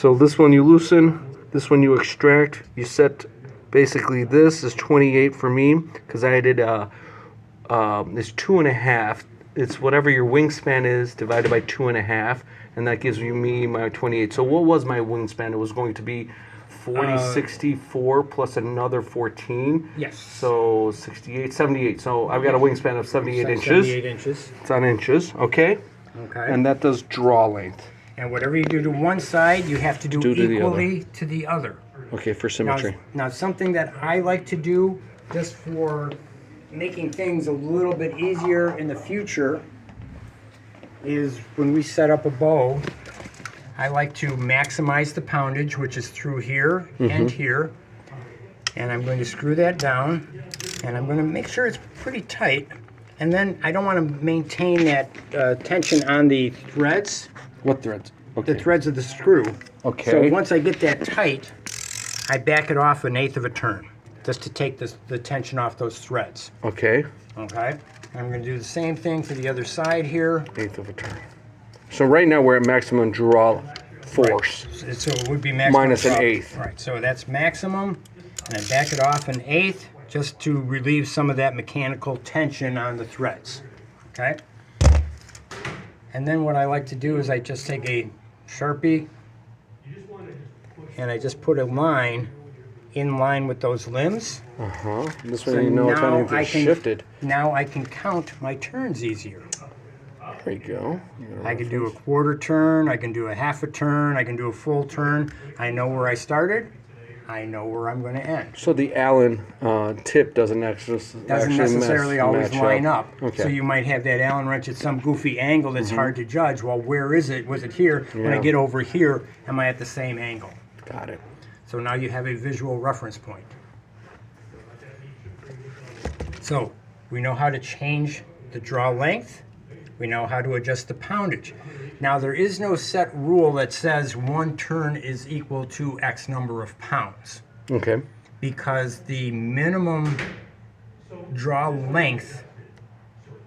So this one you loosen, this one you extract. You set basically this is 28 for me because I did it's 2.5. It's whatever your wingspan is divided by 2.5, and that gives me my 28. So what was my wingspan? It was going to be 40, 64 plus another 14. Yes. So 68, 78. So I've got a wingspan of 78 inches. 78 inches. It's on inches, okay? Okay. And that does draw length. And whatever you do to one side, you have to do equally to the other. Okay, for symmetry. Now, something that I like to do just for making things a little bit easier in the future is when we set up a bow, I like to maximize the poundage, which is through here and here. And I'm going to screw that down, and I'm going to make sure it's pretty tight. And then I don't want to maintain that tension on the threads. What threads? Okay. The threads of the screw. Okay. So once I get that tight, I back it off 1/8 of a turn, just to take the tension off those threads. Okay. Okay. I'm going to do the same thing to the other side here. 1/8 of a turn. So right now we're at maximum draw force. Right. So it would be maximum. Minus an draw. 1/8. Right. So that's maximum, and I back it off 1/8 just to relieve some of that mechanical tension on the threads. Okay. And then what I like to do is I just take a Sharpie and I just put a line in line with those limbs. This way you know if anything's shifted. Now I can count my turns easier. There you go. I can do a quarter turn, I can do a half a turn, I can do a full turn. I know where I started, I know where I'm going to end. So the Allen tip doesn't Doesn't necessarily always line up. Okay. So you might have that Allen wrench at some goofy angle that's hard to judge. Well, where is it? Was it here? When I get over here, am I at the same angle? Got it. So now you have a visual reference point. So we know how to change the draw length. We know how to adjust the poundage. Now there is no set rule that says one turn is equal to X number of pounds. Okay. Because the minimum draw length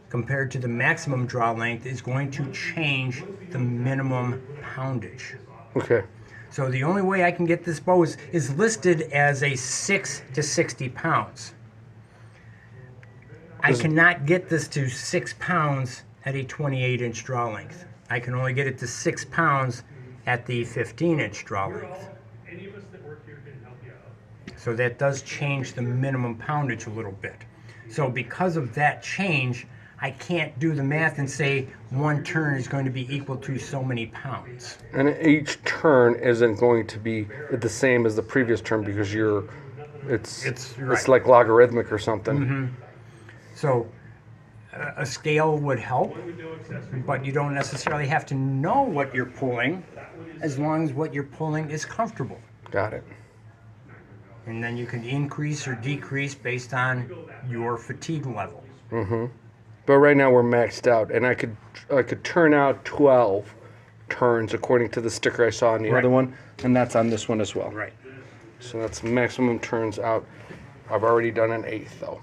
compared to the maximum draw length is going to change the minimum poundage. Okay. So the only way I can get this bow is listed as a 6 to 60 pounds. I cannot get this to 6 pounds at a 28-inch draw length. I can only get it to 6 pounds at the 15-inch draw length. So that does change the minimum poundage a little bit. So because of that change, I can't do the math and say one turn is going to be equal to so many pounds. And each turn isn't going to be the same as the previous turn because it's like logarithmic or something. So a scale would help, but you don't necessarily have to know what you're pulling as long as what you're pulling is comfortable. Got it. And then you can increase or decrease based on your fatigue level. But right now we're maxed out, and I could turn out 12 turns according to the sticker I saw on the other one, and that's on this one as well. Right. So that's maximum turns out. I've already done an 1/8 though.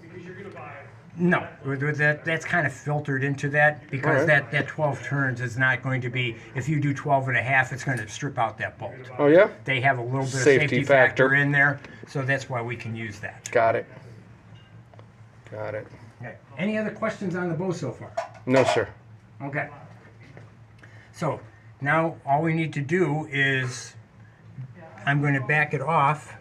No, that's kind of filtered into that because that 12 turns is not going to be, if you do 12.5, it's going to strip out that bolt. Oh yeah? They have a little bit of safety factor in there, so that's why we can use that. Got it. Got it. Okay. Any other questions on the bow so far? No, sir. Okay. So now all we need to do is, I'm going to back it off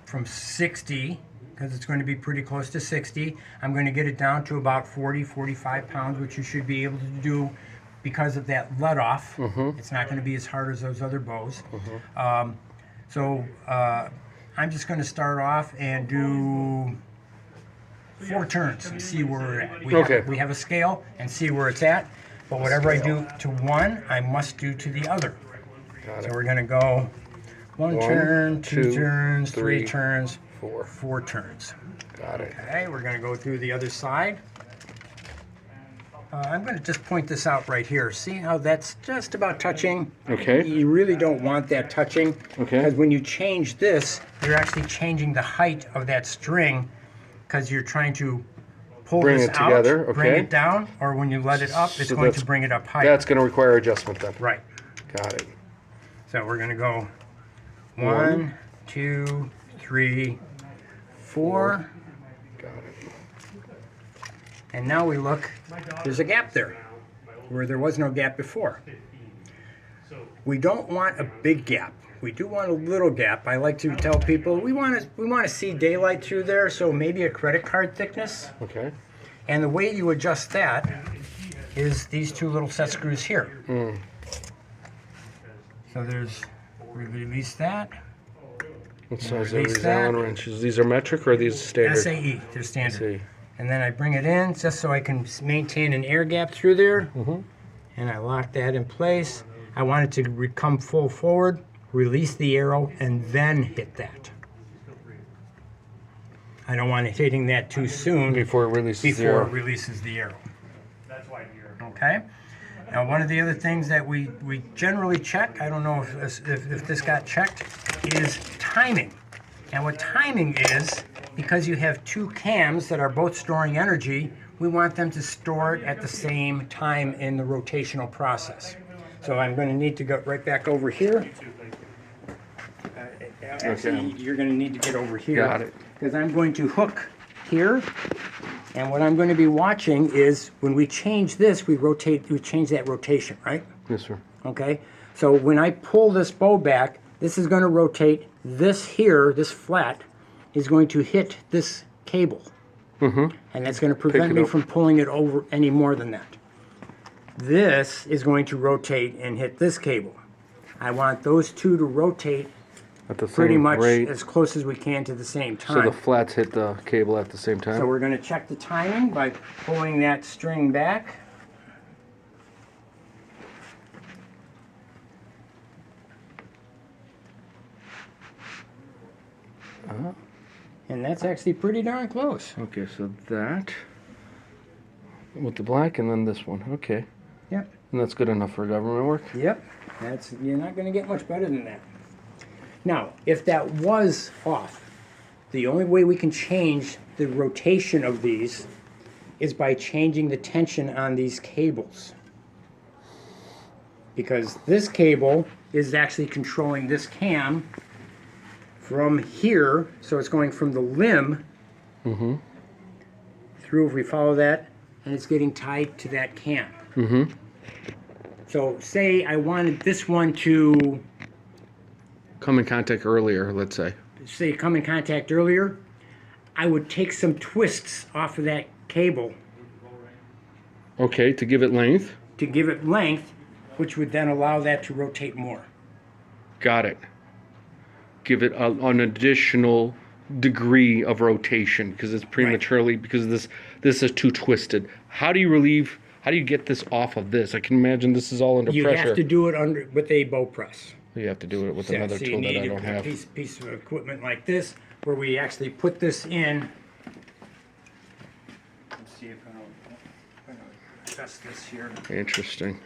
from 60, because it's going to be pretty close to 60. I'm going to get it down to about 40, 45 pounds, which you should be able to do because of that let off. It's not going to be as hard as those other bows. So I'm just going to start off and do 4 turns and see where we're at. We have a scale and see where it's at, but whatever I do to one, I must do to the other. So we're going to go 1 turn, 2 turns, 3 turns, 4 turns. Got it. Okay, we're going to go through the other side. I'm going to just point this out right here. See how that's just about touching? Okay. You really don't want that touching. Okay. Because when you change this, you're actually changing the height of that string because you're trying to pull bring this it together. out, bring it down, or when you let it up, it's going to bring it up higher. That's going to require adjustment then. Right. Got it. So we're gonna go 1, 2, 3, 4. Got it. And now we look, there's a gap there where there was no gap before. We don't want a big gap. We do want a little gap. I like to tell people we want to see daylight through there, so maybe a credit card thickness. Okay. And the way you adjust that is these two little set screws here. So we release that. What size are Release these that. Allen wrenches? These are metric or are these standard? SAE, they're standard. SAE. And then I bring it in just so I can maintain an air gap through there. And I lock that in place. I want it to come full forward, release the arrow, and then hit that. I don't want it hitting that too soon Before it releases the before arrow. it releases the arrow. Okay? Now, one of the other things that we generally check, I don't know if this got checked, is timing. And what timing is, because you have two cams that are both storing energy, we want them to store it at the same time in the rotational process. So I'm going to need to go right back over here. Actually, you're going to need to get over here. Got it. Because I'm going to hook here. And what I'm going to be watching is when we change this, we change that rotation, right? Yes, sir. Okay? So when I pull this bow back, this is going to rotate. This here, this flat, is going to hit this cable. And that's going to prevent it me up. from pulling it over any more than that. This is going to rotate and hit this cable. I want those two to rotate At the same pretty much rate. as close as we can to the same So time. the flats hit the cable at the same time? So we're going to check the timing by pulling that string back. And that's actually pretty darn close. Okay, so that with the black and then this one. Okay. Yep. And that's good enough for government work? Yep. You're not going to get much better than that. Now, if that was off, the only way we can change the rotation of these is by changing the tension on these cables. Because this cable is actually controlling this cam from here, so it's going from the limb through, if we follow that, and it's getting tied to that cam. So say I wanted this one to, Come in contact earlier, let's say. say, come in contact earlier, I would take some twists off of that cable Okay, to give it length. to give it length, which would then allow that to rotate more. Got it. Give it an additional degree of rotation because it's prematurely, because this is too twisted. How do you get this off of this? I can imagine this is all under You pressure. have to do it with a bow press. You have to do it with Yeah, another so you tool that I need don't a have. piece of equipment like this, where we actually put this in. Let's see if I don't adjust this here. Interesting.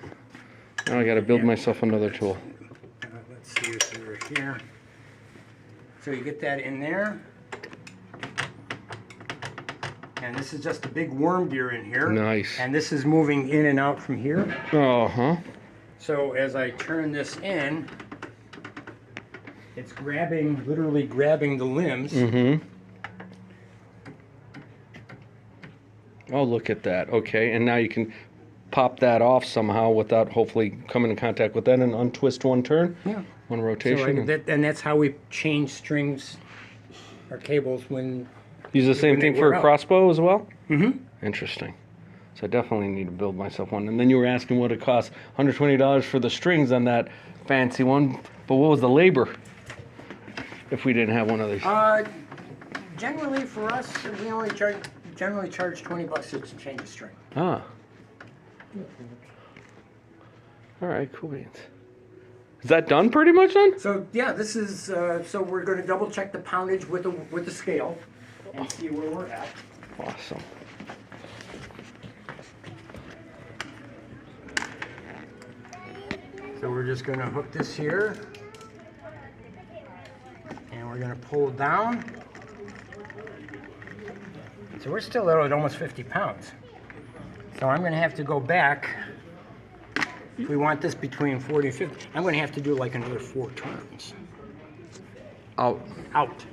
Now I got to build myself another tool. Let's see if we're here. So you get that in there. And this is just a big worm gear in here. Nice. And this is moving in and out from here. Uh-huh. So as I turn this in, it's literally grabbing the limbs. Oh, look at that. Okay, and now you can pop that off somehow without hopefully coming in contact with that and untwist one turn, Yeah. one So rotation. and that's how we change strings or cables when. Use the same when they thing for wear a out. crossbow as well? Interesting. So I definitely need to build myself one. And then you were asking what it costs. $120 for the strings on that fancy one. But what was the labor if we didn't have one of these? Generally for us, we only generally charge $20 to change a string. Ah. All right, cool beans. Is that done pretty much then? So yeah, this is so we're going to double check the poundage with the scale and see where we're at. Awesome. So we're just going to hook this here, and we're going to pull down. So we're still at almost 50 pounds. So I'm going to have to go back If we want this between 40 and 50, I'm going to have to do like another 4 turns. Out. Out.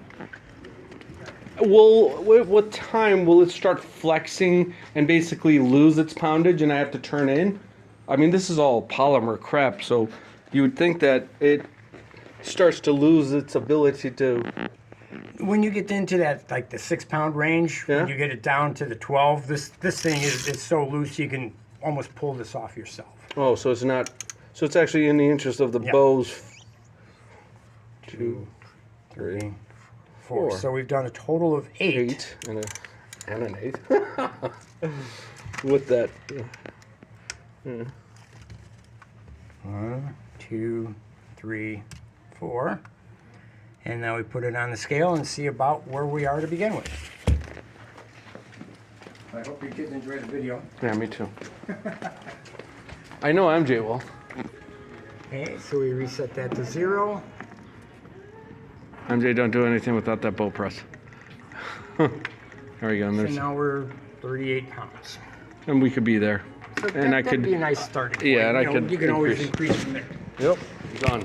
Well, what time will it start flexing and basically lose its poundage and I have to turn in? I mean, this is all polymer crap, so you would think that it starts to lose its ability to... When you get into that, like the 6-pound range, Yeah. when you get it down to the 12, this thing is so loose you can almost pull this off yourself. Oh, so it's not... So it's actually in the interest of the Yeah. bows. 2, 3, 4. 4. So we've done a total of 8. 8 and an 8. With that... 1, 2, 3, 4. And now we put it on the scale and see about where we are to begin with. I hope your kids enjoy the video. Yeah, me too. I know MJ will. Okay, so we reset that to 0. MJ, don't do anything without that bow press. There we go. And, So there's, now we're 38 pounds. and we could be there. So And I that'd be a could... nice starting point. Yeah, and I You know, could you can always increase. increase from there. Yep. Done.